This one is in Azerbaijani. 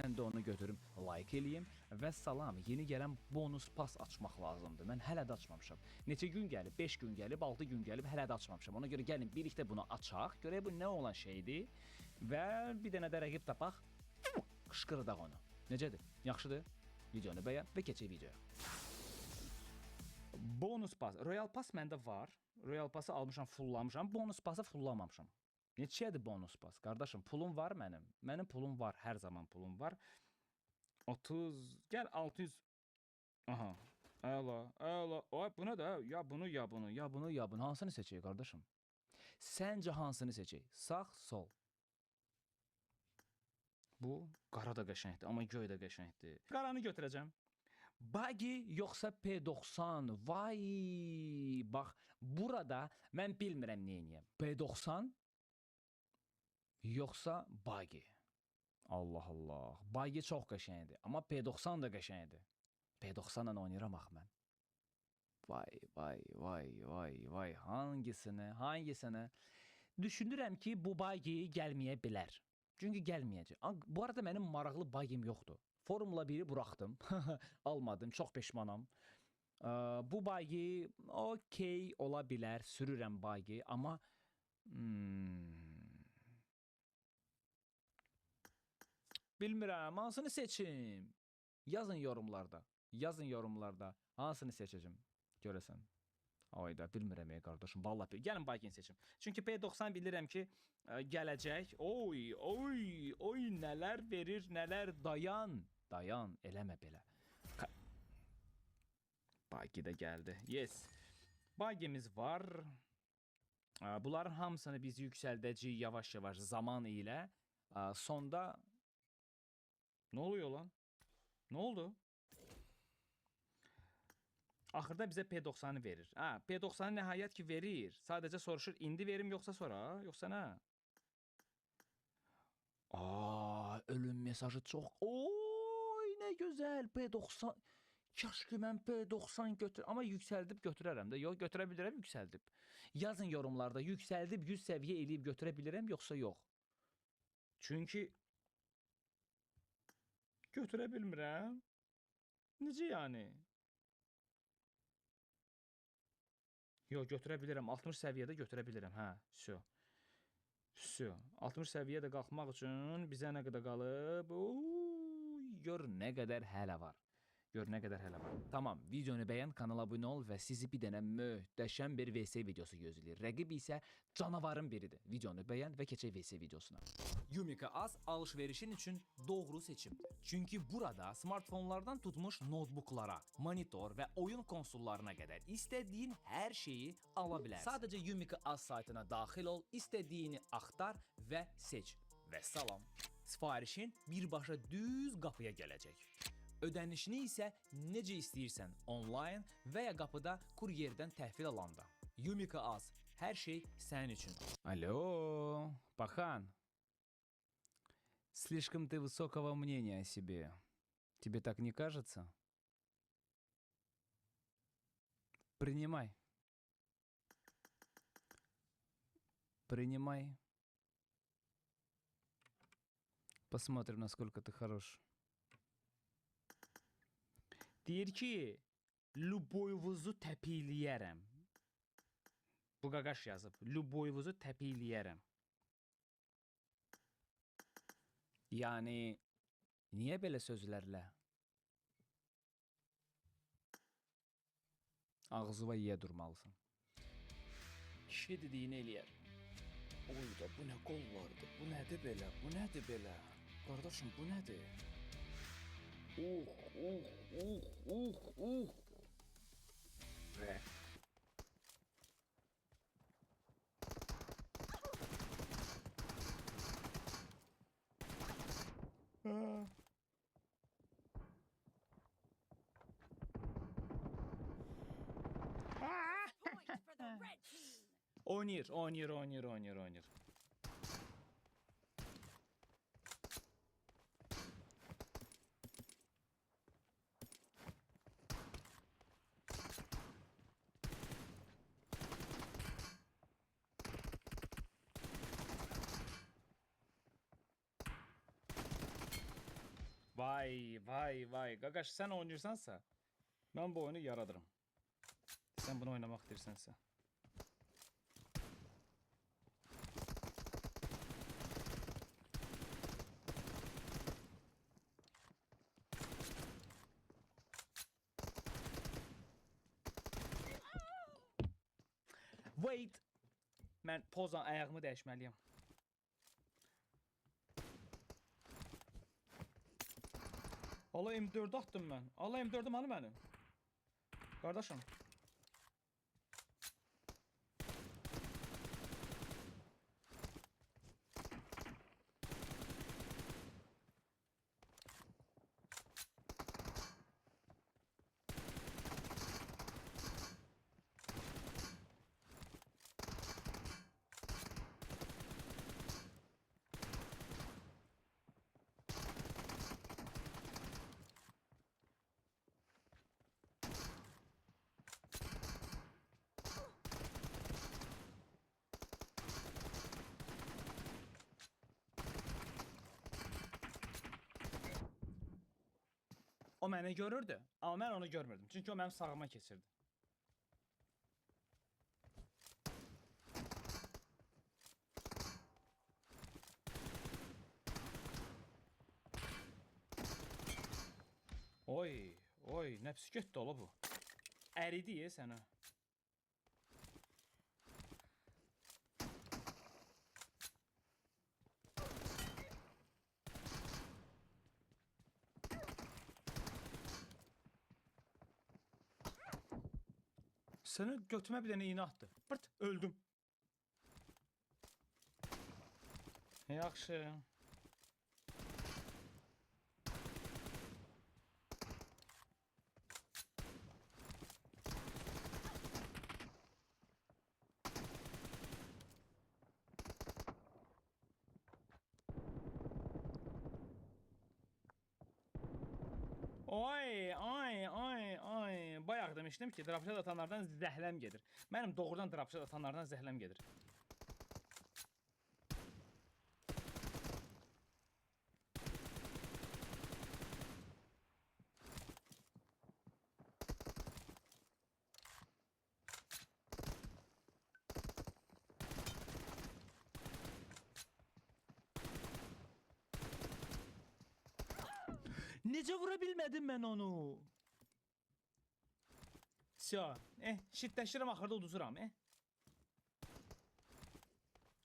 Mən də onu götürüm, like eləyim və salam, yeni gələn bonus pas açmaq lazımdır. Mən hələ də açmamışam. Neçə gün gəlib, 5 gün gəlib, 6 gün gəlib, hələ də açmamışam. Ona görə gəlin birlikdə bunu açaq, görək bu nə olan şeydir və bir dənə də rəqib tapaq, qışqırdaq onu. Necədir? Yaxşıdır? Videonu bəyən və keçək videoya. Bonus pas. Royal pas məndə var. Royal pası almışam, fullamışam. Bonus pası fullamamışam. Neçədir bonus pas? Qardaşım, pulum var mənim. Mənim pulum var, hər zaman pulum var. 30, gəl 600. Aha. Əla, əla. Ay, bu nə də? Ya bunu, ya bunu, ya bunu, ya bunu. Hansını seçək, qardaşım? Səncə hansını seçək? Sağ, sol. Bu qara da qəşəngdir, amma göy də qəşəngdir. Qaranı götürəcəm. Buggy yoxsa P90? Vay! Bax, burada mən bilmirəm nə edeyim. P90 yoxsa Buggy? Allah Allah. Buggy çox qəşəngdir, amma P90 da qəşəngdir. P90 ilə oynayıram ax mən. Vay, vay, vay, vay, vay. Hangisinə? Düşünürəm ki, bu Buggy gəlməyə bilər. Çünki gəlməyəcək. Bu arada mənim maraqlı Buggy'm yoxdur. Formula 1'i buraxdım. Almadım. Çox peşmanam. Bu Buggy okey ola bilər. Sürürəm Buggy, amma bilmirəm, hansını seçim? Yazın yorumlarda. Yazın yorumlarda. Hansını seçəcəm? Görəsən. Ayda, bilmirəm qardaşım. Vallahi gəlin Buggy'ni seçim. Çünki P90 bilirəm ki, gələcək. Oy, oy, oy, nələr verir, nələr. Dayan, eləmə belə. Buggy də gəldi. Yes. Buggy'miz var. Bunların hamısını biz yüksəldəcəyik yavaş-yavaş zaman ilə. Sonda nə oluyor lan? Nə oldu? Axırda bizə P90'ı verir. P90'ı nəhayət ki verir. Sadəcə soruşur, indi verim yoxsa sonra? Yoxsa nə? Ölüm mesajı çox. Oy, nə gözəl. P90. Kaş ki mən P90 götür. Amma yüksəldib götürərəm də. Yox, götürə bilirəm, yüksəldib. Yazın yorumlarda, yüksəldib 100 səviyyə eləyib götürə bilirəm, yoxsa yox? Çünki götürə bilmirəm. Necə yəni? Yox, götürə bilirəm. 60 səviyyədə götürə bilirəm. Hə, syo. 60 səviyyədə qalxmaq üçün bizə nə qədər qalıb? Gör nə qədər hələ var. Tamam, videonu bəyən, kanala abunə ol və sizi bir dənə möhtəşəm bir VS videosu gözləyir. Rəqib isə canavarın biridir. Videonu bəyən və keçək VS videosuna. Yumika Az alış-verişin üçün doğru seçim. Çünki burada smartfonlardan tutmuş notebooklara, monitor və oyun konsollarına qədər istədiyin hər şeyi ala bilərsən. Sadəcə Yumika Az saytına daxil ol, istədiyini axtar və seç. Və salam. Sifarişin birbaşa düz qapıya gələcək. Ödənişini isə necə istəyirsən, onlayn və ya qapıda kuryerdən təhvil alanda. Yumika Az, hər şey sənin üçün. Alo, Paxan. Слишком ты высокого мнения о себе. Тебе так не кажется? Принимай. Посмотрим, насколько ты хорош. Deyir ki, Luboyvuzu təpiyləyərəm. Bu qaqaş yazıb. Luboyvuzu təpiyləyərəm. Yəni, niyə belə sözlərlə? Ağzıva yiyə durmalısın. Kişi dediyini eləyər. Oy da, bu nə qol vardı? Bu nədir belə? Qardaşım, bu nədir? Ve Oynayır. Vay vay vay. Qaqaş sən oynayırsansa mən bu oyunu yaradırım. Sən bunu oynamaq istəyirsənsə. Wait. Mən pozan ayağımı dəyişməliyəm. Allah M4 attım mən. Allah M4'üm hani mənim. Qardaşım. O məni görürdü, amma mən onu görmürdüm. Çünki o mənim sağıma keçirdi. Oy, oy, nə pis getdi ola bu. Əridi ye sənə. Səni götümə bir dənə iğnə atdı. Pırt, öldüm. Yaxşı. Oy, ay, ay, ay. Bayaq demişdim ki, drapşat atanlardan zəhləm gedir. Mənim doğrudan drapşat atanlardan zəhləm gedir. Necə vura bilmədim mən onu? Sya, şitləşirəm axırda uduzuram,